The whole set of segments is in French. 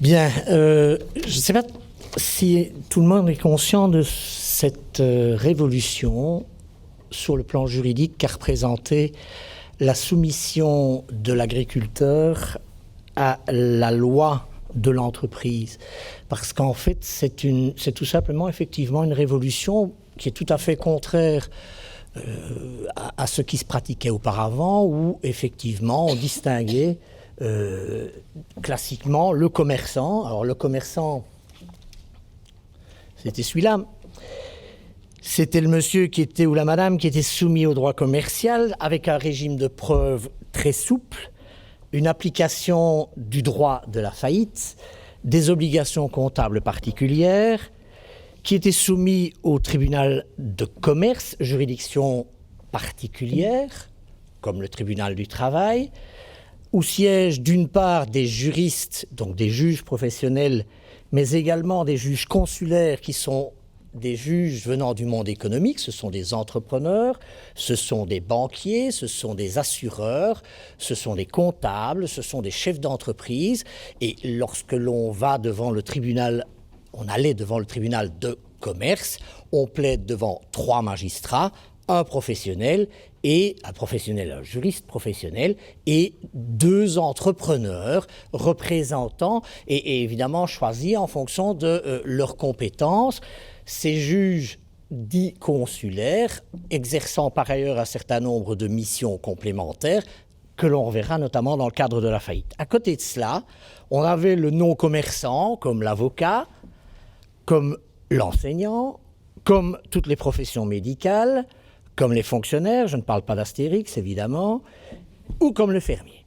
Bien, je ne sais pas si tout le monde est conscient de cette révolution sur le plan juridique qu'a représenté la soumission de l'agriculteur à la loi de l'entreprise. Parce qu'en fait, c'est tout simplement effectivement une révolution qui est tout à fait contraire à ce qui se pratiquait auparavant, où effectivement on distinguait classiquement le commerçant. Alors le commerçant, c'était celui-là. C'était le monsieur qui était, ou la madame qui était soumis au droit commercial avec un régime de preuve très souple, une application du droit de la faillite, des obligations comptables particulières, qui était soumis au tribunal de commerce, juridiction particulière, comme le tribunal du travail, où siègent d'une part des juristes, donc des juges professionnels, mais également des juges consulaires qui sont des juges venant du monde économique, ce sont des entrepreneurs, ce sont des banquiers, ce sont des assureurs, ce sont des comptables, ce sont des chefs d'entreprise. Et lorsque l'on va devant le tribunal, on allait devant le tribunal de commerce, on plaide devant 3 magistrats, un professionnel, un juriste professionnel et 2 entrepreneurs représentants et évidemment choisis en fonction de leurs compétences. Ces juges dits consulaires, exerçant par ailleurs un certain nombre de missions complémentaires que l'on reverra notamment dans le cadre de la faillite. À côté de cela, on avait le non-commerçant comme l'avocat, comme l'enseignant, comme toutes les professions médicales, comme les fonctionnaires, je ne parle pas d'Astérix évidemment, ou comme le fermier.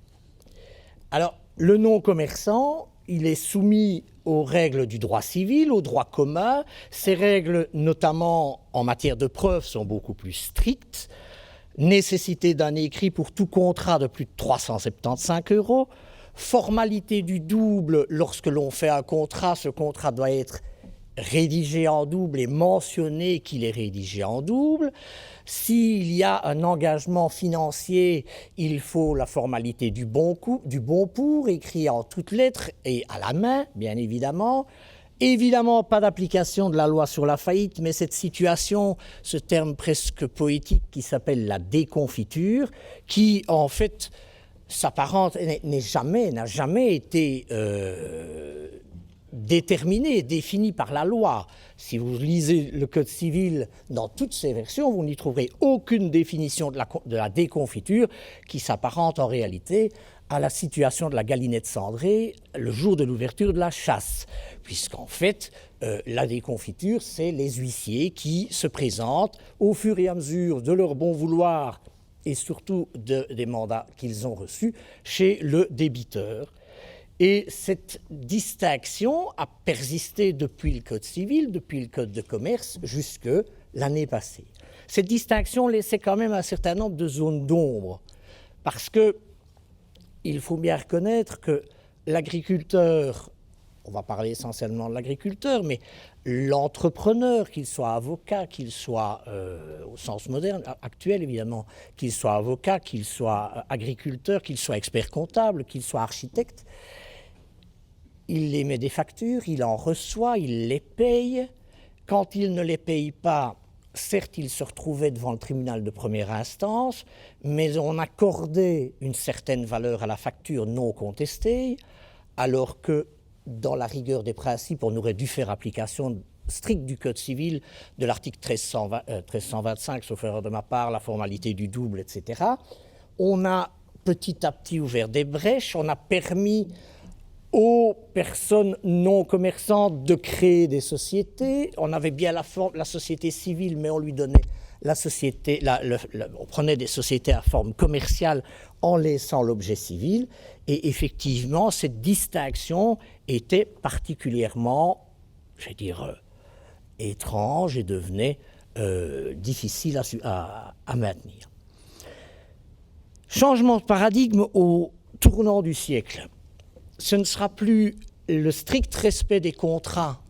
Alors, le non-commerçant, il est soumis aux règles du droit civil, au droit commun. Ces règles, notamment en matière de preuves, sont beaucoup plus strictes. Nécessité d'un écrit pour tout contrat de plus de 375 €. Formalité du double, lorsque l'on fait un contrat, ce contrat doit être rédigé en double et mentionner qu'il est rédigé en double. S'il y a un engagement financier, il faut la formalité du bon pour, écrit en toutes lettres et à la main, bien évidemment. Évidemment, pas d'application de la loi sur la faillite, mais cette situation, ce terme presque poétique qui s'appelle la déconfiture, qui en fait s'apparente, n'a jamais été déterminé, défini par la loi. Si vous lisez le Code civil dans toutes ses versions, vous n'y trouverez aucune définition de la déconfiture qui s'apparente en réalité à la situation de la galinette cendrée le jour de l'ouverture de la chasse. Puisqu'en fait, la déconfiture, c'est les huissiers qui se présentent au fur et à mesure de leur bon vouloir et surtout des mandats qu'ils ont reçus chez le débiteur. Et cette distinction a persisté depuis le Code civil, depuis le Code de commerce, jusque l'année passée. Cette distinction laissait quand même un certain nombre de zones d'ombre, parce qu'il faut bien reconnaître que l'agriculteur, on va parler essentiellement de l'agriculteur, mais l'entrepreneur, qu'il soit avocat, qu'il soit, au sens moderne, actuel évidemment, qu'il soit avocat, qu'il soit agriculteur, qu'il soit expert comptable, qu'il soit architecte, il émet des factures, il en reçoit, il les paye. Quand il ne les paye pas, certes, il se retrouvait devant le tribunal de première instance, mais on accordait une certaine valeur à la facture non contestée, alors que, dans la rigueur des principes, on aurait dû faire application stricte du Code civil, de l'article 1325, sauf erreur de ma part, la formalité du double, etc. On a petit à petit ouvert des brèches, on a permis aux personnes non commerçantes de créer des sociétés. On avait bien la société civile, mais on lui donnait on prenait des sociétés à forme commerciale en laissant l'objet civil. Et effectivement, cette distinction était particulièrement, étrange et devenait difficile à maintenir. Changement de paradigme au tournant du siècle. Ce ne sera plus le strict respect des contrats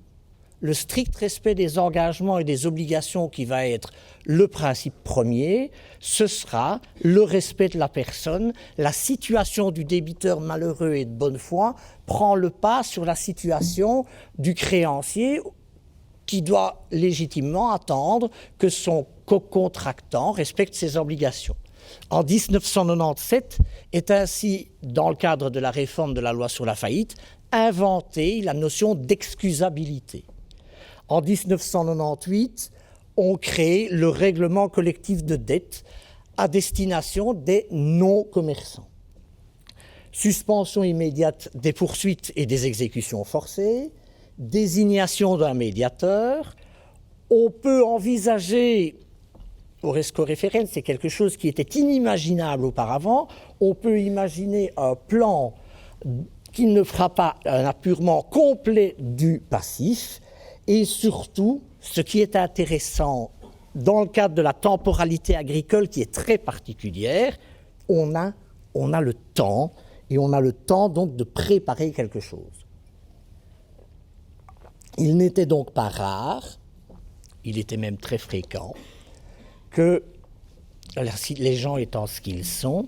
le strict respect des engagements et des obligations qui va être le principe premier, ce sera le respect de la personne. La situation du débiteur malheureux et de bonne foi prend le pas sur la situation du créancier qui doit légitimement attendre que son co-contractant respecte ses obligations. En 1997 est ainsi, dans le cadre de la réforme de la loi sur la faillite, inventée la notion d'excusabilité. En 1998, on crée le règlement collectif de dette à destination des non-commerçants. Suspension immédiate des poursuites et des exécutions forcées, désignation d'un médiateur. On peut envisager, au resco referens, c'est quelque chose qui était inimaginable auparavant, on peut imaginer un plan qui ne fera pas un apurement complet du passif, et surtout, ce qui est intéressant dans le cadre de la temporalité agricole qui est très particulière, on a le temps, et on a le temps donc de préparer quelque chose. Il n'était donc pas rare, il était même très fréquent, que les gens étant ce qu'ils sont,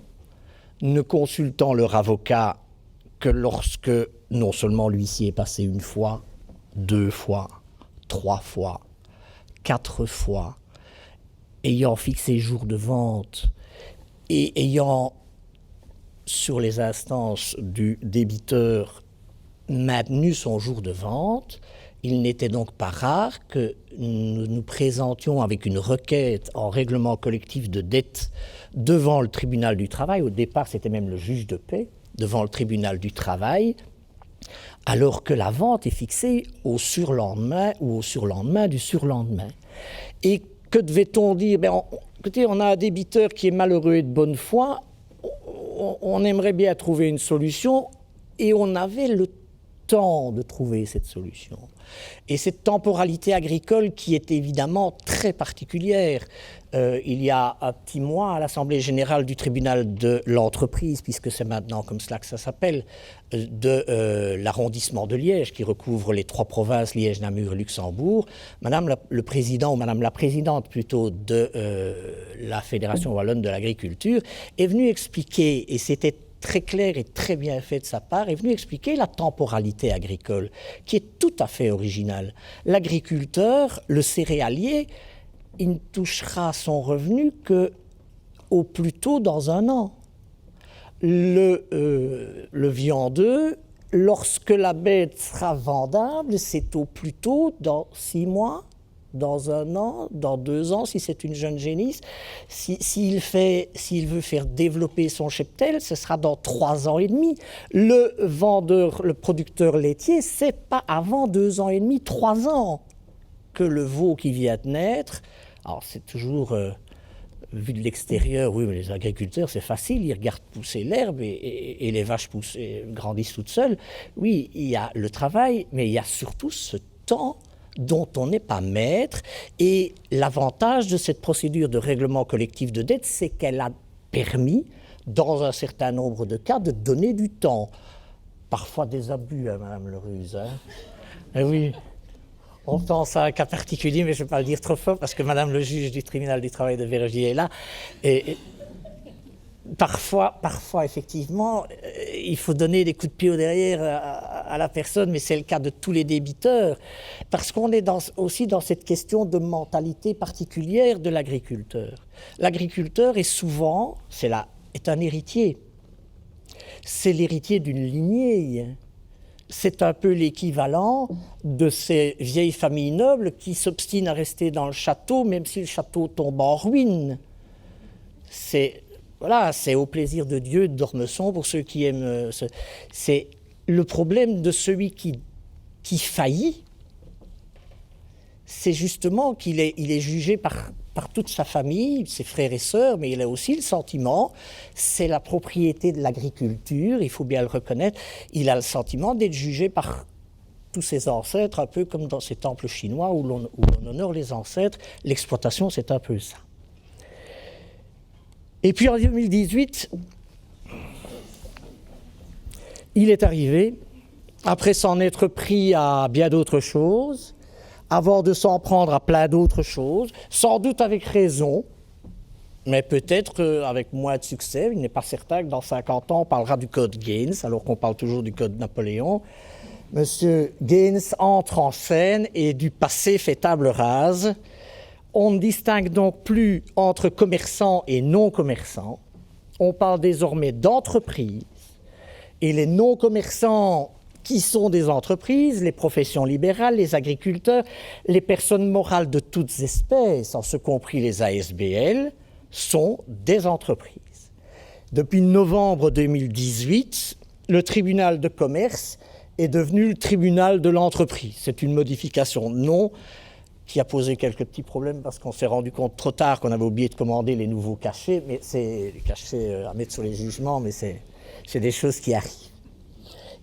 ne consultant leur avocat que lorsque non seulement l'huissier est passé une fois, 2 fois, 3 fois, 4 fois, ayant fixé jour de vente et ayant, sur les instances du débiteur, maintenu son jour de vente, il n'était donc pas rare que nous nous présentions avec une requête en règlement collectif de dette devant le tribunal du travail. Au départ, c'était même le juge de paix, devant le tribunal du travail, alors que la vente est fixée au surlendemain ou au surlendemain du surlendemain. Et que devait-on dire ? Écoutez, on a un débiteur qui est malheureux et de bonne foi, on aimerait bien trouver une solution, et on avait le temps de trouver cette solution. Et cette temporalité agricole qui est évidemment très particulière. Il y a un petit mois, à l'Assemblée générale du tribunal de l'entreprise, puisque c'est maintenant comme cela que ça s'appelle, de l'arrondissement de Liège, qui recouvre les 3 provinces, Liège, Namur et Luxembourg, Madame le président, ou Madame la présidente plutôt, de la Fédération wallonne de l'agriculture, est venue expliquer, et c'était très clair et très bien fait de sa part, est venu expliquer la temporalité agricole, qui est tout à fait originale. L'agriculteur, le céréalier, il ne touchera son revenu qu'au plus tôt dans 1 an. Le viandeux, lorsque la bête sera vendable, c'est au plus tôt dans 6 mois, dans 1 an, dans 2 ans, si c'est une jeune génisse. S'il veut faire développer son cheptel, ce sera dans 3 ans et demi. Le vendeur, le producteur laitier, c'est pas avant 2 ans et demi, 3 ans que le veau qui vient de naître. Alors c'est toujours, vu de l'extérieur, oui, mais les agriculteurs, c'est facile, ils regardent pousser l'herbe et les vaches grandissent toutes seules. Oui, il y a le travail, mais il y a surtout ce temps dont on n'est pas maître. Et l'avantage de cette procédure de règlement collectif de dette, c'est qu'elle a permis, dans un certain nombre de cas, de donner du temps. Parfois des abus, hein, Madame Leruse. Hein. Eh oui, on pense à un cas particulier, mais je ne vais pas le dire trop fort, parce que Madame le juge du tribunal du travail de Verviers est là. Et parfois, effectivement, il faut donner des coups de pied au derrière à la personne, mais c'est le cas de tous les débiteurs, parce qu'on est aussi dans cette question de mentalité particulière de l'agriculteur. L'agriculteur est souvent, est un héritier. C'est l'héritier d'une lignée. C'est un peu l'équivalent de ces vieilles familles nobles qui s'obstinent à rester dans le château, même si le château tombe en ruine. C'est au plaisir de Dieu, d'Ormesson, pour ceux qui aiment. C'est le problème de celui qui faillit, c'est justement qu'il est jugé par toute sa famille, ses frères et sœurs, mais il a aussi le sentiment, c'est la propriété de l'agriculture, il faut bien le reconnaître, il a le sentiment d'être jugé par tous ses ancêtres, un peu comme dans ces temples chinois où l'on honore les ancêtres. L'exploitation, c'est un peu ça. Et puis en 2018, il est arrivé, après s'en être pris à bien d'autres choses, avant de s'en prendre à plein d'autres choses, sans doute avec raison, mais peut-être avec moins de succès. Il n'est pas certain que dans 50 ans, on parlera du Code Gaines, alors qu'on parle toujours du Code Napoléon. Monsieur Gaines entre en scène et du passé fait table rase. On ne distingue donc plus entre commerçants et non-commerçants. On parle désormais d'entreprises. Et les non-commerçants qui sont des entreprises, les professions libérales, les agriculteurs, les personnes morales de toutes espèces, en ce compris les ASBL, sont des entreprises. Depuis novembre 2018, le tribunal de commerce est devenu le tribunal de l'entreprise. C'est une modification non qui a posé quelques petits problèmes parce qu'on s'est rendu compte trop tard qu'on avait oublié de commander les nouveaux cachets, mais c'est les cachets à mettre sur les jugements, mais c'est des choses qui arrivent.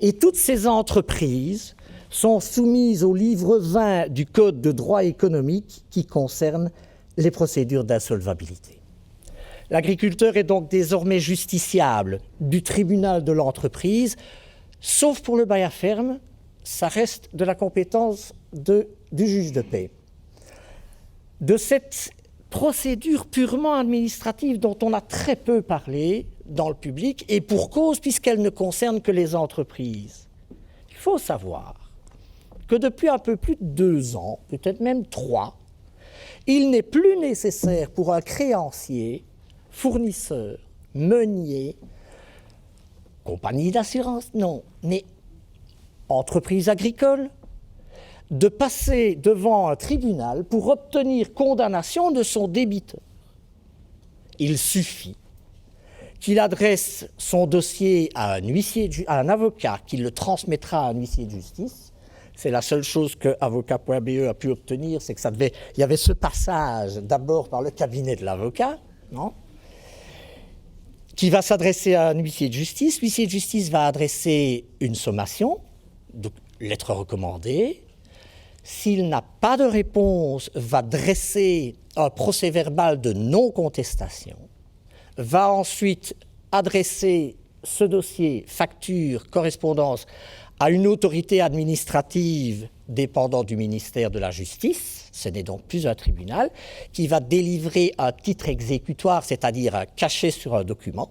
Et toutes ces entreprises sont soumises au livre 20 du Code de droit économique qui concerne les procédures d'insolvabilité. L'agriculteur est donc désormais justiciable du tribunal de l'entreprise, sauf pour le bail à ferme, ça reste de la compétence du juge de paix. De cette procédure purement administrative dont on a très peu parlé dans le public, et pour cause puisqu'elle ne concerne que les entreprises. Il faut savoir que depuis un peu plus de 2 ans, peut-être même 3, il n'est plus nécessaire pour un créancier, fournisseur, meunier, compagnie d'assurance, non, mais entreprise agricole, de passer devant un tribunal pour obtenir condamnation de son débiteur. Il suffit qu'il adresse son dossier à un avocat qui le transmettra à un huissier de justice. C'est la seule chose que avocat.be a pu obtenir, c'est que il y avait ce passage d'abord par le cabinet de l'avocat, non ? Qui va s'adresser à un huissier de justice. L'huissier de justice va adresser une sommation, donc lettre recommandée. S'il n'a pas de réponse, va dresser un procès-verbal de non-contestation, va ensuite adresser ce dossier, facture, correspondance, à une autorité administrative dépendant du ministère de la Justice, ce n'est donc plus un tribunal, qui va délivrer un titre exécutoire, c'est-à-dire un cachet sur un document.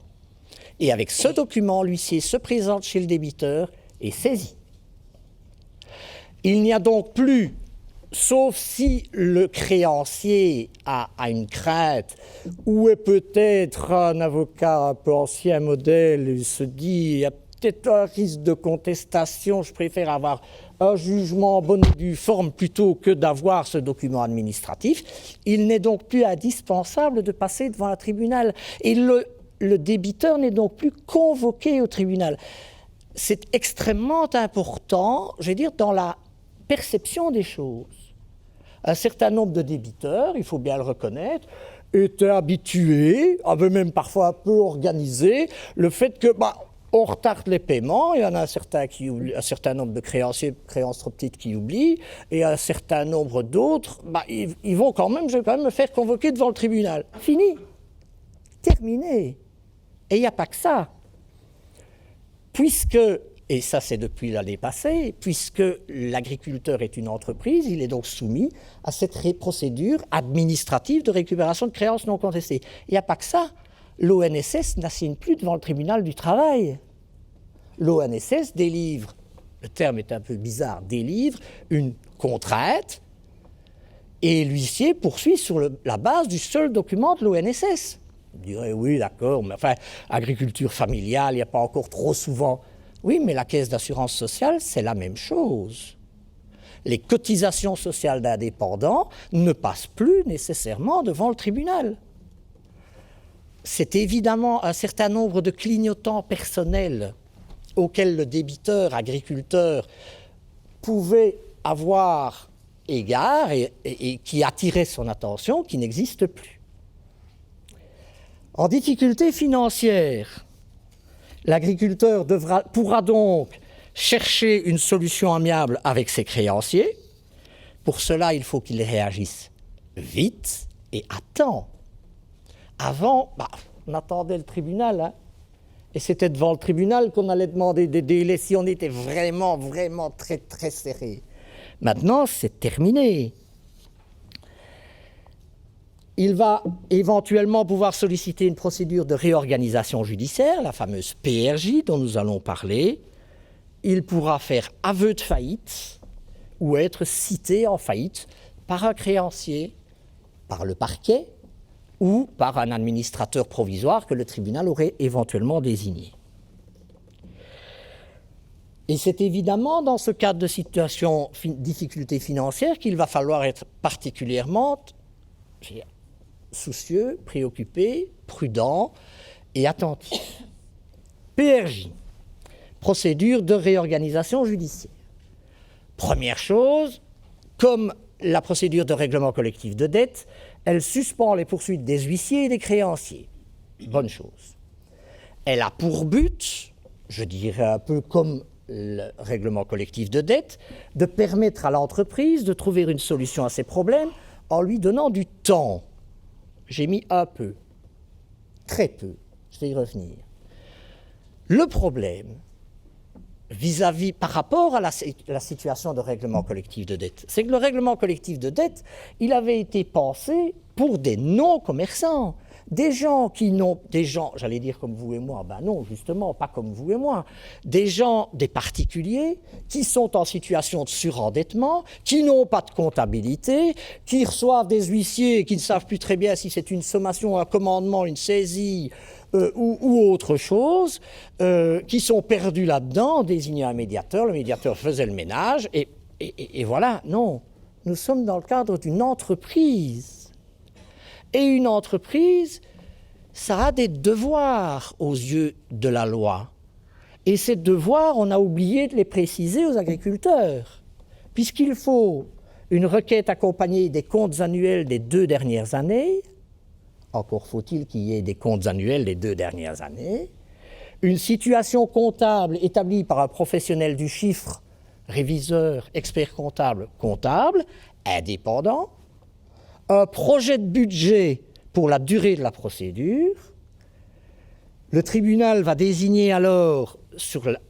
Et avec ce document, l'huissier se présente chez le débiteur et saisit. Il n'y a donc plus, sauf si le créancier a une crainte, ou est peut-être un avocat un peu ancien modèle, il se dit, il y a peut-être un risque de contestation, je préfère avoir un jugement en bonne et due forme plutôt que d'avoir ce document administratif. Il n'est donc plus indispensable de passer devant un tribunal. Et le débiteur n'est donc plus convoqué au tribunal. C'est extrêmement important, je veux dire, dans la perception des choses. Un certain nombre de débiteurs, il faut bien le reconnaître, étaient habitués, avaient même parfois un peu organisé le fait que on retarde les paiements, il y en a un certain nombre de créances trop petites qui oublient, et un certain nombre d'autres, ils vont je vais quand même me faire convoquer devant le tribunal. Fini. Terminé. Et il n'y a pas que ça. Puisque, et ça c'est depuis l'année passée, puisque l'agriculteur est une entreprise, il est donc soumis à cette procédure administrative de récupération de créances non contestées. Il n'y a pas que ça. L'ONSS n'assigne plus devant le tribunal du travail. L'ONSS délivre, le terme est un peu bizarre, délivre une contrainte et l'huissier poursuit sur la base du seul document de l'ONSS. Vous direz, oui, d'accord, mais enfin, agriculture familiale, il n'y a pas encore trop souvent. Oui, mais la caisse d'assurance sociale, c'est la même chose. Les cotisations sociales d'indépendants ne passent plus nécessairement devant le tribunal. C'est évidemment un certain nombre de clignotants personnels auxquels le débiteur agriculteur pouvait avoir égard et qui attiraient son attention, qui n'existent plus. En difficulté financière, l'agriculteur pourra donc chercher une solution amiable avec ses créanciers. Pour cela, il faut qu'il réagisse vite et à temps. Avant, on attendait le tribunal, et c'était devant le tribunal qu'on allait demander des délais si on était vraiment, vraiment très, très serré. Maintenant, c'est terminé. Il va éventuellement pouvoir solliciter une procédure de réorganisation judiciaire, la fameuse PRJ dont nous allons parler. Il pourra faire aveu de faillite ou être cité en faillite par un créancier, par le parquet ou par un administrateur provisoire que le tribunal aurait éventuellement désigné. Et c'est évidemment dans ce cadre de situation difficulté financière qu'il va falloir être particulièrement soucieux, préoccupé, prudent et attentif. PRJ, procédure de réorganisation judiciaire. Première chose, comme la procédure de règlement collectif de dette, elle suspend les poursuites des huissiers et des créanciers. Bonne chose. Elle a pour but, je dirais un peu comme le règlement collectif de dette, de permettre à l'entreprise de trouver une solution à ses problèmes en lui donnant du temps. J'ai mis un peu, très peu, je vais y revenir. Le problème, par rapport à la situation de règlement collectif de dette, c'est que le règlement collectif de dette, il avait été pensé pour des non-commerçants, des gens, j'allais dire comme vous et moi, ben non, justement, pas comme vous et moi, des particuliers qui sont en situation de surendettement, qui n'ont pas de comptabilité, qui reçoivent des huissiers qui ne savent plus très bien si c'est une sommation, un commandement, une saisie ou autre chose, qui sont perdus là-dedans, on désignait un médiateur, le médiateur faisait le ménage, et voilà, non, nous sommes dans le cadre d'une entreprise. Et une entreprise, ça a des devoirs aux yeux de la loi. Et ces devoirs, on a oublié de les préciser aux agriculteurs, puisqu'il faut une requête accompagnée des comptes annuels des 2 dernières années, encore faut-il qu'il y ait des comptes annuels des 2 dernières années, une situation comptable établie par un professionnel du chiffre, réviseur, expert comptable, indépendant, un projet de budget pour la durée de la procédure. Le tribunal va désigner alors,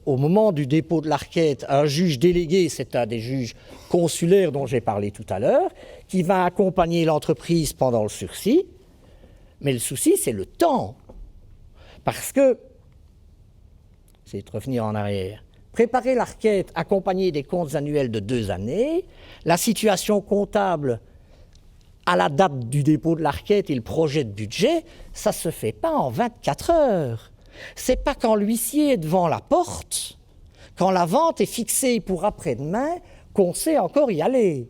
au moment du dépôt de la requête, un juge délégué, c'est un des juges consulaires dont j'ai parlé tout à l'heure, qui va accompagner l'entreprise pendant le sursis. Mais le souci, c'est le temps. Parce que, c'est de revenir en arrière, préparer la requête accompagnée des comptes annuels de 2 années, la situation comptable à la date du dépôt de la requête et le projet de budget, ça ne se fait pas en 24 heures. C'est pas quand l'huissier est devant la porte, quand la vente est fixée pour après-demain, qu'on sait encore y aller.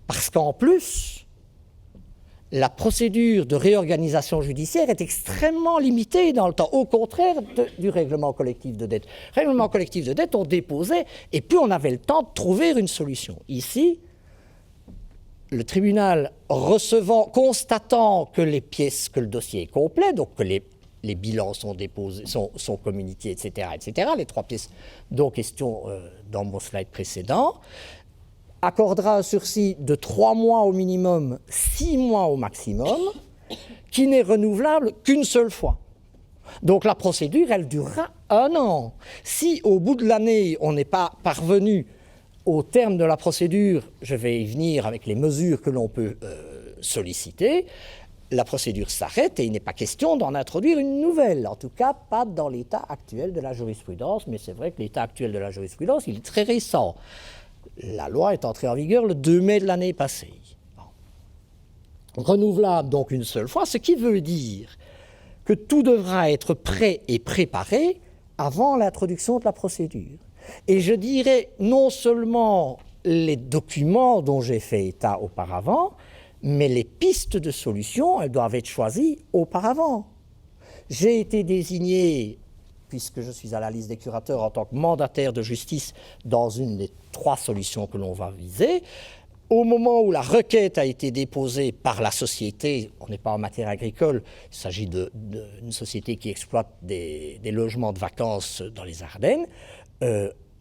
Parce qu'en plus, la procédure de réorganisation judiciaire est extrêmement limitée dans le temps, au contraire du règlement collectif de dette. Règlement collectif de dette, on déposait, et puis on avait le temps de trouver une solution. Ici, le tribunal constatant que le dossier est complet, donc que les bilans sont déposés, sont communiqués, etc., les 3 pièces dont question dans mon slide précédent, accordera un sursis de 3 mois au minimum, 6 mois au maximum, qui n'est renouvelable qu'une seule fois. Donc la procédure, elle durera 1 an. Si au bout de l'année, on n'est pas parvenu au terme de la procédure, je vais y venir avec les mesures que l'on peut solliciter, la procédure s'arrête et il n'est pas question d'en introduire une nouvelle, en tout cas pas dans l'état actuel de la jurisprudence, mais c'est vrai que l'état actuel de la jurisprudence, il est très récent. La loi est entrée en vigueur le 2 mai de l'année passée. Renouvelable donc une seule fois, ce qui veut dire que tout devra être prêt et préparé avant l'introduction de la procédure. Et je dirais non seulement les documents dont j'ai fait état auparavant, mais les pistes de solutions, elles doivent être choisies auparavant. J'ai été désigné, puisque je suis à la liste des curateurs, en tant que mandataire de justice dans une des 3 solutions que l'on va viser. Au moment où la requête a été déposée par la société, on n'est pas en matière agricole, il s'agit d'une société qui exploite des logements de vacances dans les Ardennes,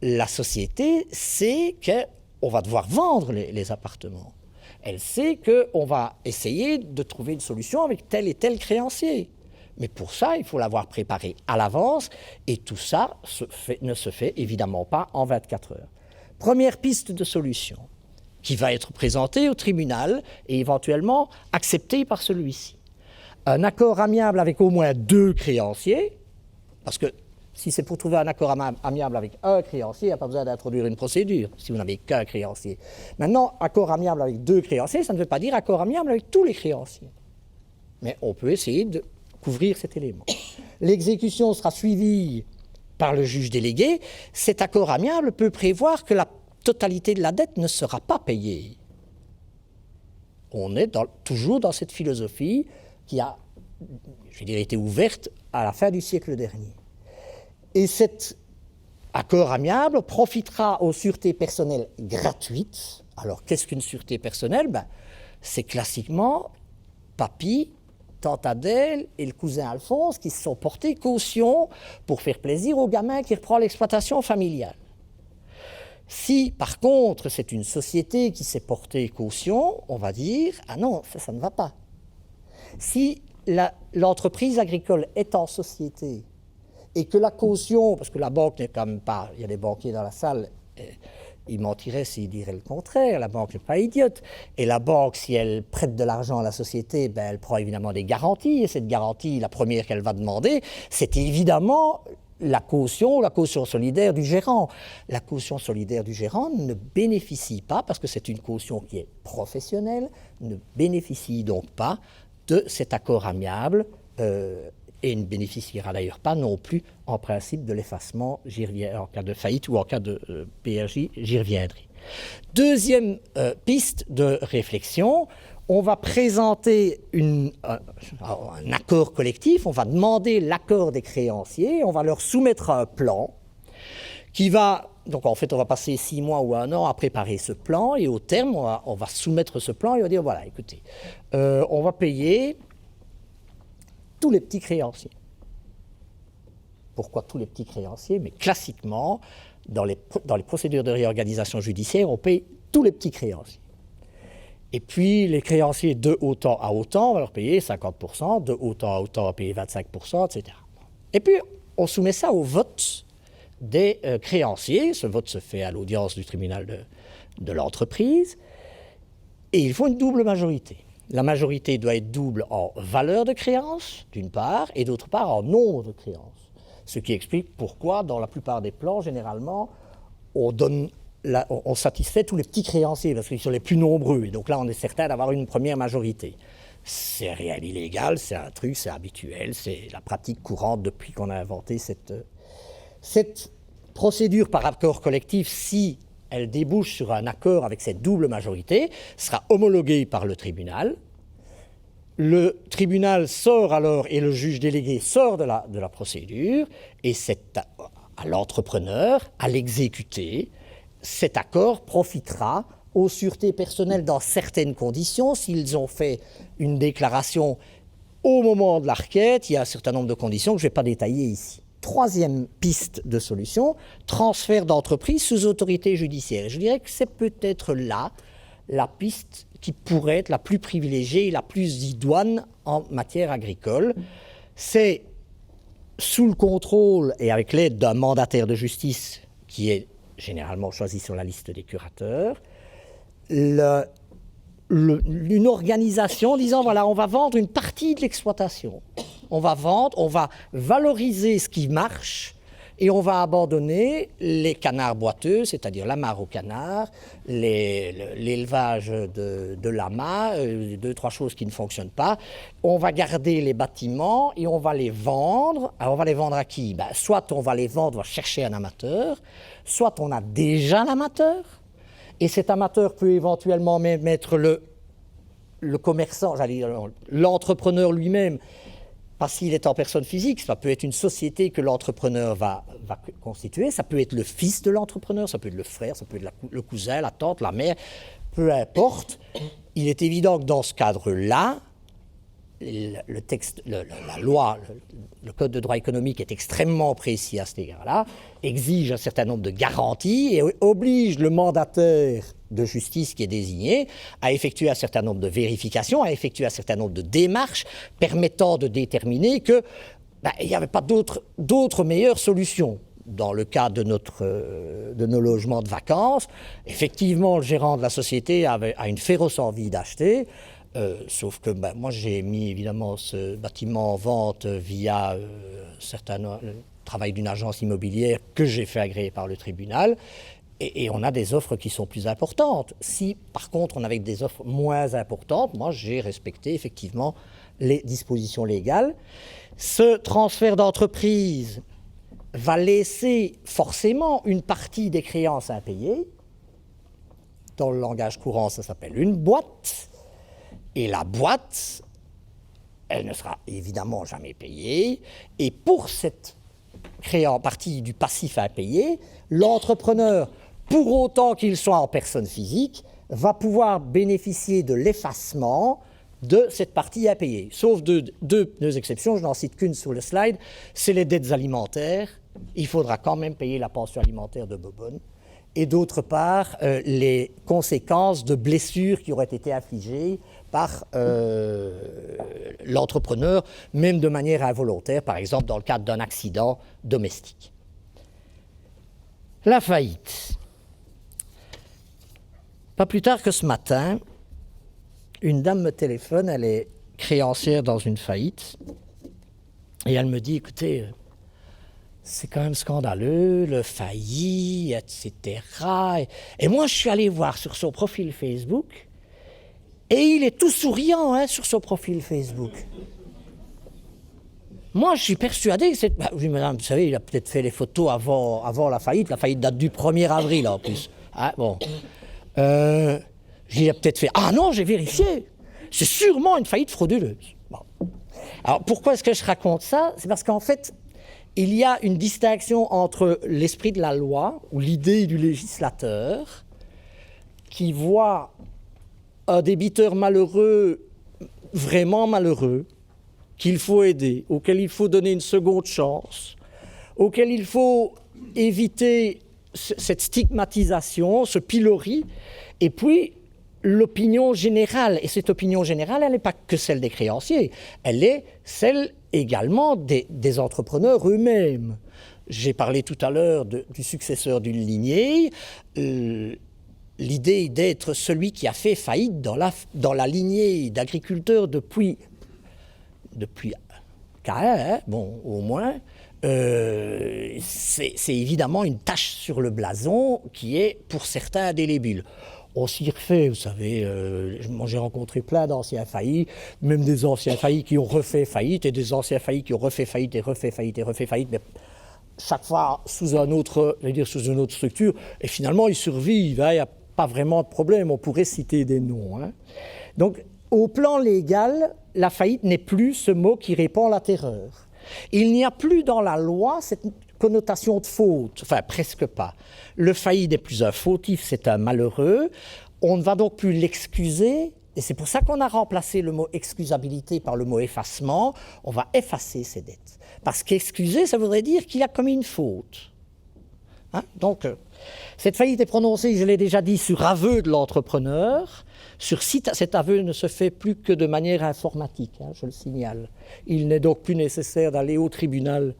la société sait qu'on va devoir vendre les appartements. Elle sait qu'on va essayer de trouver une solution avec tel et tel créancier. Mais pour ça, il faut l'avoir préparé à l'avance et tout ça ne se fait évidemment pas en 24 heures. Première piste de solution qui va être présentée au tribunal et éventuellement acceptée par celui-ci. Un accord amiable avec au moins 2 créanciers, parce que si c'est pour trouver un accord amiable avec un créancier, il n'y a pas besoin d'introduire une procédure, si vous n'avez qu'un créancier. Maintenant, accord amiable avec 2 créanciers, ça ne veut pas dire accord amiable avec tous les créanciers. Mais on peut essayer de couvrir cet élément. L'exécution sera suivie par le juge délégué. Cet accord amiable peut prévoir que la totalité de la dette ne sera pas payée. On est toujours dans cette philosophie qui a, je dirais, été ouverte à la fin du siècle dernier. Et cet accord amiable profitera aux sûretés personnelles gratuites. Alors, qu'est-ce qu'une sûreté personnelle? C'est classiquement papy, tante Adèle et le cousin Alphonse qui se sont portés caution pour faire plaisir au gamin qui reprend l'exploitation familiale. Si, par contre, c'est une société qui s'est portée caution, on va dire « Ah non, ça ne va pas ». Si l'entreprise agricole est en société et que la caution, parce que la banque n'est quand même pas, il y a des banquiers dans la salle, ils mentiraient s'ils diraient le contraire, la banque n'est pas idiote. Et la banque, si elle prête de l'argent à la société, elle prend évidemment des garanties, et cette garantie, la première qu'elle va demander, c'est évidemment la caution solidaire du gérant. La caution solidaire du gérant ne bénéficie pas, parce que c'est une caution qui est professionnelle, ne bénéficie donc pas de cet accord amiable, et ne bénéficiera d'ailleurs pas non plus en principe de l'effacement, en cas de faillite ou en cas de PRJ, j'y reviendrai. Deuxième piste de réflexion, on va présenter un accord collectif, on va demander l'accord des créanciers, on va leur soumettre un plan qui va, donc en fait on va passer 6 mois ou 1 an à préparer ce plan et au terme on va soumettre ce plan et on va dire voilà écoutez, on va payer tous les petits créanciers. Pourquoi tous les petits créanciers? Mais classiquement, dans les procédures de réorganisation judiciaire, on paye tous les petits créanciers. Et puis, les créanciers de autant à autant, on va leur payer 50%, de autant à autant, on va payer 25%, etc. Et puis, on soumet ça au vote des créanciers. Ce vote se fait à l'audience du tribunal de l'entreprise. Et il faut une double majorité. La majorité doit être double en valeur de créance, d'une part, et d'autre part en nombre de créances. Ce qui explique pourquoi, dans la plupart des plans, généralement, on satisfait tous les petits créanciers, parce qu'ils sont les plus nombreux. Et donc là, on est certain d'avoir une première majorité. C'est réel illégal, c'est un truc, c'est habituel, c'est la pratique courante depuis qu'on a inventé cette procédure par accord collectif. Si elle débouche sur un accord avec cette double majorité, sera homologuée par le tribunal. Le tribunal sort alors, et le juge délégué sort de la procédure, et c'est à l'entrepreneur, à l'exécuter. Cet accord profitera aux sûretés personnelles dans certaines conditions. S'ils ont fait une déclaration au moment de la requête, il y a un certain nombre de conditions que je ne vais pas détailler ici. Troisième piste de solution, transfert d'entreprise sous autorité judiciaire. Je dirais que c'est peut-être là la piste qui pourrait être la plus privilégiée et la plus idoine en matière agricole. C'est sous le contrôle et avec l'aide d'un mandataire de justice qui est généralement choisi sur la liste des curateurs, une organisation disant voilà, on va vendre une partie de l'exploitation. On va valoriser ce qui marche et on va abandonner les canards boiteux, c'est-à-dire l'amarre aux canards, l'élevage de lamas, 2-3 choses qui ne fonctionnent pas. On va garder les bâtiments et on va les vendre. Alors on va les vendre à qui? Soit on va les vendre, on va chercher un amateur, soit on a déjà l'amateur, et cet amateur peut éventuellement même être le commerçant, l'entrepreneur lui-même, parce qu'il est en personne physique. Ça peut être une société que l'entrepreneur va constituer, ça peut être le fils de l'entrepreneur, ça peut être le frère, ça peut être le cousin, la tante, la mère, peu importe. Il est évident que dans ce cadre-là, le texte, la loi, le code de droit économique est extrêmement précis à cet égard-là, exige un certain nombre de garanties et oblige le mandataire de justice qui est désigné à effectuer un certain nombre de vérifications, à effectuer un certain nombre de démarches permettant de déterminer que il n'y avait pas d'autres meilleures solutions. dans le cas de nos logements de vacances, effectivement, le gérant de la société a une féroce envie d'acheter, sauf que moi, j'ai mis évidemment ce bâtiment en vente via le travail d'une agence immobilière que j'ai fait agréer par le tribunal, et on a des offres qui sont plus importantes. Si, par contre, on avait des offres moins importantes, moi, j'ai respecté effectivement les dispositions légales. Ce transfert d'entreprise va laisser forcément une partie des créances impayées. Dans le langage courant, ça s'appelle une boîte. Et la boîte, elle ne sera évidemment jamais payée. Et pour cette partie du passif impayé, l'entrepreneur, pour autant qu'il soit en personne physique, va pouvoir bénéficier de l'effacement de cette partie à payer. Sauf deux exceptions, je n'en cite qu'une sur le slide, c'est les dettes alimentaires. Il faudra quand même payer la pension alimentaire de Bobonne. Et d'autre part, les conséquences de blessures qui auraient été infligées par l'entrepreneur, même de manière involontaire, par exemple dans le cadre d'un accident domestique. La faillite. Pas plus tard que ce matin, une dame me téléphone, elle est créancière dans une faillite, et elle me dit, écoutez, c'est quand même scandaleux, le failli, etc. Et moi, je suis allé voir sur son profil Facebook, et il est tout souriant sur son profil Facebook. Moi, je suis persuadé que c'est... oui, madame, vous savez, il a peut-être fait les photos avant la faillite. La faillite date du 1er avril, en plus. Bon. J'ai peut-être fait... Ah non, j'ai vérifié. C'est sûrement une faillite frauduleuse. Bon. Alors, pourquoi est-ce que je raconte ça? C'est parce qu'en fait, il y a une distinction entre l'esprit de la loi, ou l'idée du législateur, qui voit un débiteur malheureux, vraiment malheureux, qu'il faut aider, auquel il faut donner une seconde chance, auquel il faut éviter cette stigmatisation, ce pilori, et puis l'opinion générale. Et cette opinion générale, elle n'est pas que celle des créanciers, elle est celle également des entrepreneurs eux-mêmes. J'ai parlé tout à l'heure du successeur d'une lignée. L'idée d'être celui qui a fait faillite dans la lignée d'agriculteurs depuis Caïn, bon, au moins, c'est évidemment une tache sur le blason qui est, pour certains, indélébile. On s'y refait, vous savez, moi j'ai rencontré plein d'anciens faillis, même des anciens faillis qui ont refait faillite, et des anciens faillis qui ont refait faillite et refait faillite et refait faillite, mais chaque fois sous une autre structure, et finalement ils survivent, il n'y a pas vraiment de problème, on pourrait citer des noms. Donc, au plan légal, la faillite n'est plus ce mot qui répand la terreur. Il n'y a plus dans la loi cette connotation de faute, enfin presque pas. Le failli n'est plus un fautif, c'est un malheureux. On ne va donc plus l'excuser, et c'est pour ça qu'on a remplacé le mot excusabilité par le mot effacement. On va effacer ses dettes. Parce qu'excuser, ça voudrait dire qu'il a commis une faute. Donc, cette faillite est prononcée, je l'ai déjà dit, sur aveu de l'entrepreneur. Cet aveu ne se fait plus que de manière informatique, je le signale. Il n'est donc plus nécessaire d'aller au tribunal,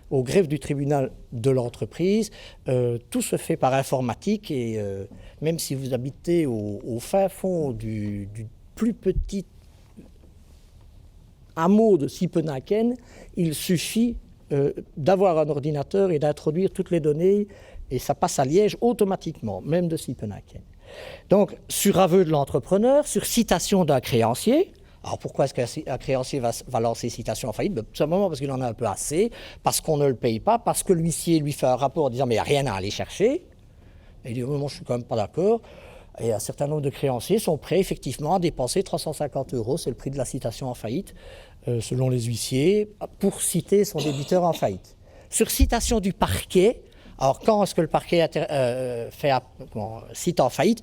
au greffe du tribunal de l'entreprise. Tout se fait par informatique, et même si vous habitez au fin fond du plus petit hameau de Siepenaken, il suffit d'avoir un ordinateur et d'introduire toutes les données, et ça passe à Liège automatiquement, même de Siepenaken. Donc, sur aveu de l'entrepreneur, sur citation d'un créancier. Alors, pourquoi est-ce qu'un créancier va lancer citation en faillite? Tout simplement parce qu'il en a un peu assez, parce qu'on ne le paye pas, parce que l'huissier lui fait un rapport en disant « mais il n'y a rien à aller chercher ». Et il dit « moi, je ne suis quand même pas d'accord ». Et un certain nombre de créanciers sont prêts effectivement à dépenser 350 €, c'est le prix de la citation en faillite, selon les huissiers, pour citer son débiteur en faillite. Sur citation du parquet, alors quand est-ce que le parquet cite en faillite?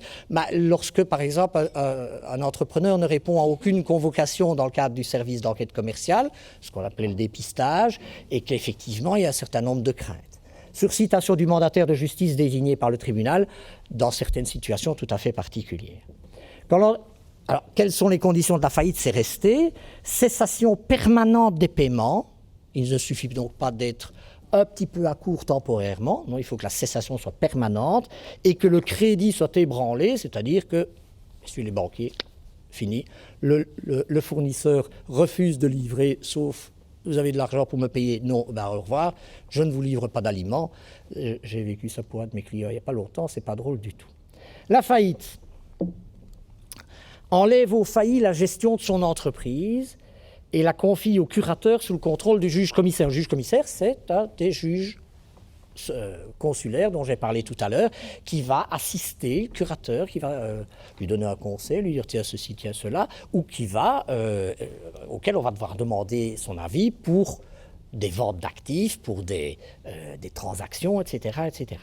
Lorsque, par exemple, un entrepreneur ne répond à aucune convocation dans le cadre du service d'enquête commerciale, ce qu'on appelait le dépistage, et qu'effectivement il y a un certain nombre de craintes. Sur citation du mandataire de justice désigné par le tribunal, dans certaines situations tout à fait particulières. Alors, quelles sont les conditions de la faillite? C'est resté. Cessation permanente des paiements. Il ne suffit donc pas d'être un petit peu à court temporairement, non, il faut que la cessation soit permanente et que le crédit soit ébranlé, c'est-à-dire que, messieurs les banquiers, fini, le fournisseur refuse de livrer, sauf vous avez de l'argent pour me payer, non, ben au revoir, je ne vous livre pas d'aliments. J'ai vécu ça pour un de mes clients il n'y a pas longtemps, c'est pas drôle du tout. La faillite enlève au failli la gestion de son entreprise et la confie au curateur sous le contrôle du juge-commissaire. Le juge-commissaire, c'est un des juges consulaires dont j'ai parlé tout à l'heure, qui va assister le curateur, qui va lui donner un conseil, lui dire tiens ceci, tiens cela, ou qui va, auquel on va devoir demander son avis pour des ventes d'actifs, pour des transactions, etc., etc.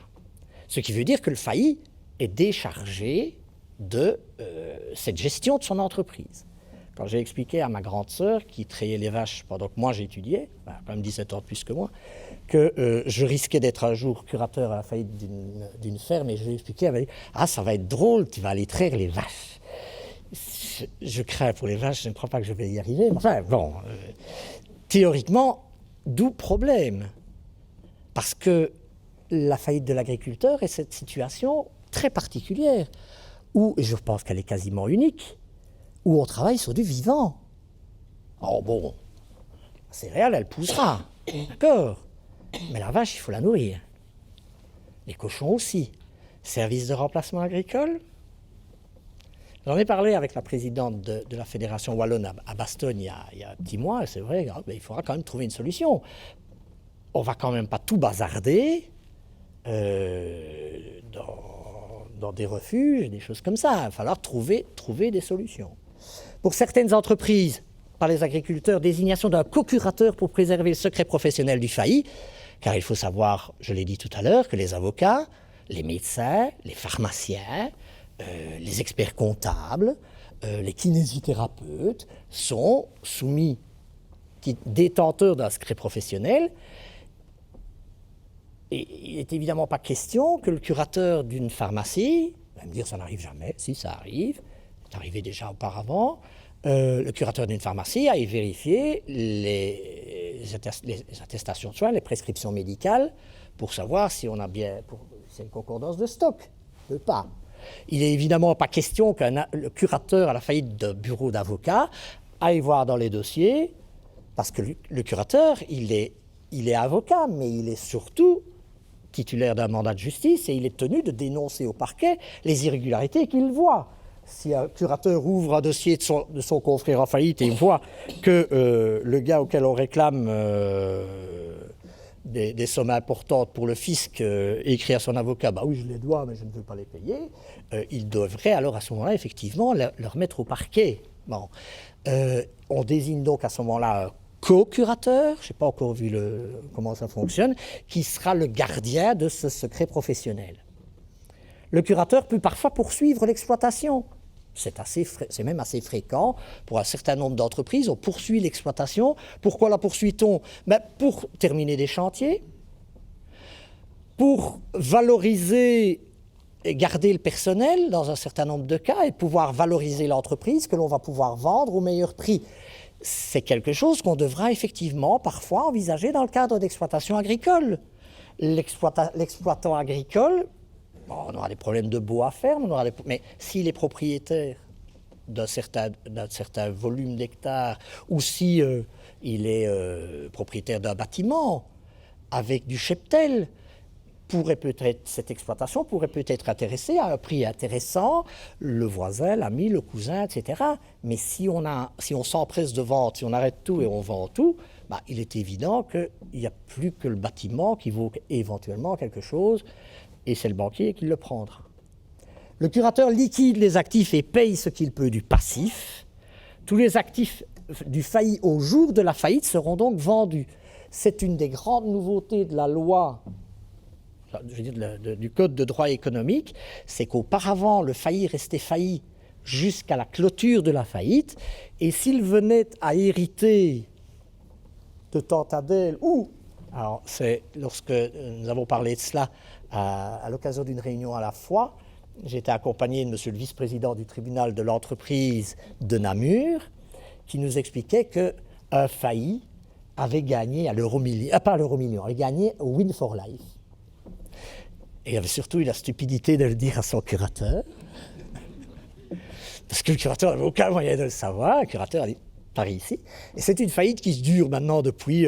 Ce qui veut dire que le failli est déchargé de cette gestion de son entreprise. Quand j'ai expliqué à ma grande sœur, qui trayait les vaches pendant que moi j'étudiais, quand même 17 ans de plus que moi, que je risquais d'être un jour curateur à la faillite d'une ferme, et je lui ai expliqué, elle m'a dit « Ah, ça va être drôle, tu vas aller traire les vaches. » Je crains pour les vaches, je ne crois pas que je vais y arriver. Mais enfin, bon, théoriquement, d'où problème. Parce que la faillite de l'agriculteur est cette situation très particulière, où, et je pense qu'elle est quasiment unique, où on travaille sur du vivant. Oh bon, la céréale, elle poussera, d'accord, mais la vache, il faut la nourrir. Les cochons aussi. Service de remplacement agricole. J'en ai parlé avec la présidente de la Fédération Wallonne à Bastogne il y a un petit mois, et c'est vrai, il faudra quand même trouver une solution. On ne va quand même pas tout bazarder dans des refuges, des choses comme ça. Il va falloir trouver des solutions. Pour certaines entreprises, par les agriculteurs, désignation d'un co-curateur pour préserver le secret professionnel du failli, car il faut savoir, je l'ai dit tout à l'heure, que les avocats, les médecins, les pharmaciens, les experts comptables, les kinésithérapeutes sont soumis, détenteurs d'un secret professionnel. Et il n'est évidemment pas question que le curateur d'une pharmacie, va me dire ça n'arrive jamais, si ça arrive, c'est arrivé déjà auparavant, le curateur d'une pharmacie aille vérifier les attestations de soins, les prescriptions médicales, pour savoir si on a bien, c'est une concordance de stock, de pas. Il n'est évidemment pas question le curateur à la faillite d'un bureau d'avocat aille voir dans les dossiers, parce que le curateur, il est avocat, mais il est surtout titulaire d'un mandat de justice et il est tenu de dénoncer au parquet les irrégularités qu'il voit. Si un curateur ouvre un dossier de son confrère en faillite et voit que le gars auquel on réclame des sommes importantes pour le fisc écrit à son avocat, bah oui je les dois mais je ne veux pas les payer, il devrait alors à ce moment-là effectivement le remettre au parquet. Bon. On désigne donc à ce moment-là un co-curateur, je n'ai pas encore vu comment ça fonctionne, qui sera le gardien de ce secret professionnel. Le curateur peut parfois poursuivre l'exploitation. C'est même assez fréquent pour un certain nombre d'entreprises. On poursuit l'exploitation. Pourquoi la poursuit-on? Pour terminer des chantiers, pour valoriser et garder le personnel dans un certain nombre de cas et pouvoir valoriser l'entreprise que l'on va pouvoir vendre au meilleur prix. C'est quelque chose qu'on devra effectivement parfois envisager dans le cadre d'exploitation agricole. L'exploitant agricole, on aura des problèmes de baux à faire, mais s'il est propriétaire d'un certain volume d'hectares ou si il est propriétaire d'un bâtiment avec du cheptel, cette exploitation pourrait peut-être intéresser à un prix intéressant le voisin, l'ami, le cousin, etc. Mais si on s'empresse de vendre, si on arrête tout et on vend tout, il est évident qu'il n'y a plus que le bâtiment qui vaut éventuellement quelque chose et c'est le banquier qui le prendra. Le curateur liquide les actifs et paye ce qu'il peut du passif. Tous les actifs du failli au jour de la faillite seront donc vendus. C'est une des grandes nouveautés de la loi, je veux dire, du Code de droit économique, c'est qu'auparavant, le failli restait failli jusqu'à la clôture de la faillite, et s'il venait à hériter de Tantadel alors c'est lorsque nous avons parlé de cela à l'occasion d'une réunion à la fois, j'étais accompagné de monsieur le vice-président du tribunal de l'entreprise de Namur, qui nous expliquait qu'un failli avait gagné à l'euro-million, pas à l'euro-million, avait gagné au Win for Life. Et il avait surtout eu la stupidité de le dire à son curateur. Parce que le curateur n'avait aucun moyen de le savoir. Le curateur a dit, par ici. Et c'est une faillite qui dure maintenant depuis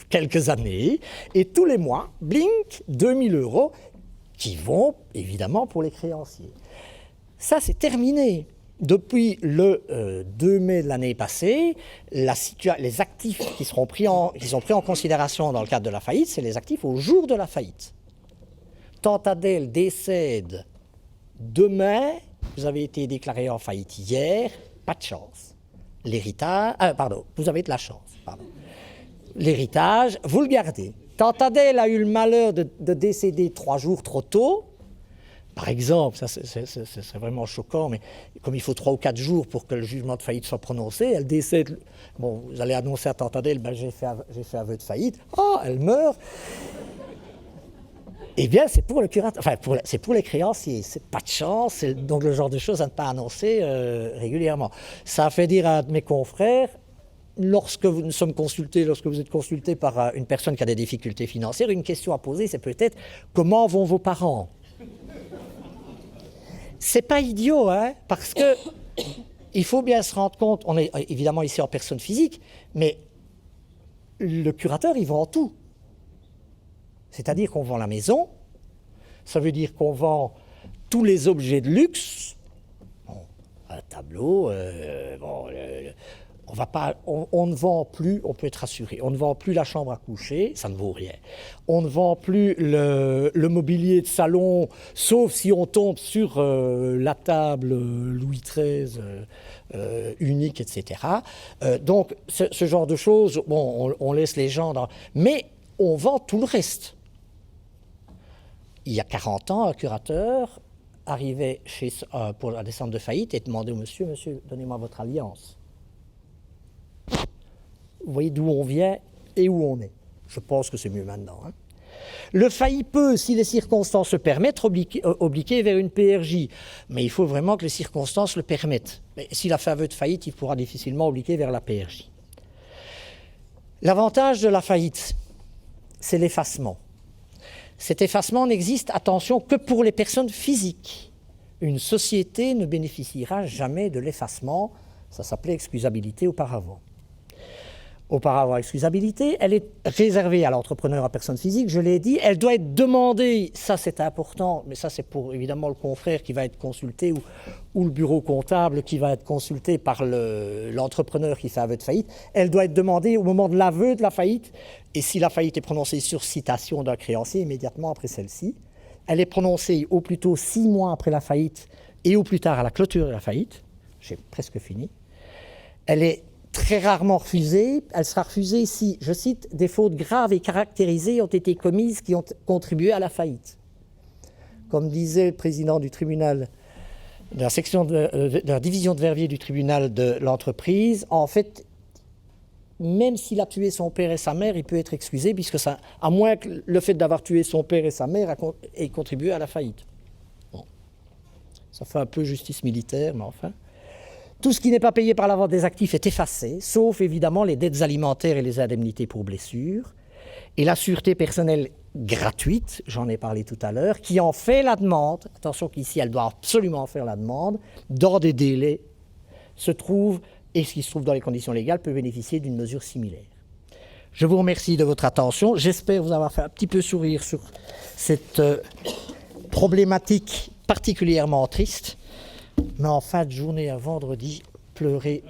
quelques années. Et tous les mois, blink, 2000 € qui vont évidemment pour les créanciers. Ça, c'est terminé. Depuis le 2 mai de l'année passée, les actifs qui sont pris en considération dans le cadre de la faillite, c'est les actifs au jour de la faillite. Tantadel décède demain, vous avez été déclaré en faillite hier, pas de chance. L'héritage, vous avez de la chance. L'héritage, vous le gardez. Tantadel a eu le malheur de décéder 3 jours trop tôt. Par exemple, ça c'est vraiment choquant, mais comme il faut 3 ou 4 jours pour que le jugement de faillite soit prononcé, elle décède. Bon, vous allez annoncer à Tantadel, ben, j'ai fait aveu de faillite. Oh, elle meurt. Eh bien, c'est pour le curateur, c'est pour les créanciers. C'est pas de chance, c'est donc le genre de choses à ne pas annoncer régulièrement. Ça a fait dire à mes confrères, lorsque vous êtes consulté par une personne qui a des difficultés financières, une question à poser, c'est peut-être comment vont vos parents ? C'est pas idiot, hein, parce que il faut bien se rendre compte, on est évidemment ici en personne physique, mais le curateur, il vend tout. C'est-à-dire qu'on vend la maison, ça veut dire qu'on vend tous les objets de luxe, un tableau, on ne vend plus, on peut être rassuré, on ne vend plus la chambre à coucher, ça ne vaut rien. On ne vend plus le mobilier de salon, sauf si on tombe sur la table Louis XIII unique, etc. Donc ce genre de choses, bon, on laisse les gens dans... Mais on vend tout le reste. Il y a 40 ans, un curateur arrivait pour la descente de faillite et demandait au monsieur, donnez-moi votre alliance. Vous voyez d'où on vient et où on est. Je pense que c'est mieux maintenant. Hein. Le failli peut, si les circonstances le permettent, obliquer vers une PRJ. Mais il faut vraiment que les circonstances le permettent. Mais s'il a fait aveu de faillite, il pourra difficilement obliquer vers la PRJ. L'avantage de la faillite, c'est l'effacement. Cet effacement n'existe, attention, que pour les personnes physiques. Une société ne bénéficiera jamais de l'effacement. Ça s'appelait excusabilité auparavant. Auparavant, excusabilité, elle est réservée à l'entrepreneur, à personne physique, je l'ai dit, elle doit être demandée, ça c'est important, mais ça c'est pour évidemment le confrère qui va être consulté ou le bureau comptable qui va être consulté par l'entrepreneur qui fait aveu de faillite, elle doit être demandée au moment de l'aveu de la faillite, et si la faillite est prononcée sur citation d'un créancier, immédiatement après celle-ci, elle est prononcée au plus tôt 6 mois après la faillite et au plus tard à la clôture de la faillite, j'ai presque fini, elle est très rarement refusée, elle sera refusée si, je cite, des fautes graves et caractérisées ont été commises qui ont contribué à la faillite. Comme disait le président du tribunal, de la section de la division de Verviers du tribunal de l'entreprise, en fait, même s'il a tué son père et sa mère, il peut être excusé, puisque ça, à moins que le fait d'avoir tué son père et sa mère ait contribué à la faillite. Bon. Ça fait un peu justice militaire, mais enfin... Tout ce qui n'est pas payé par la vente des actifs est effacé, sauf évidemment les dettes alimentaires et les indemnités pour blessures. Et la sûreté personnelle gratuite, j'en ai parlé tout à l'heure, qui en fait la demande, attention qu'ici elle doit absolument faire la demande, dans des délais, se trouve, et ce qui se trouve dans les conditions légales, peut bénéficier d'une mesure similaire. Je vous remercie de votre attention. J'espère vous avoir fait un petit peu sourire sur cette problématique particulièrement triste. Mais en fin de journée, à vendredi, pleurer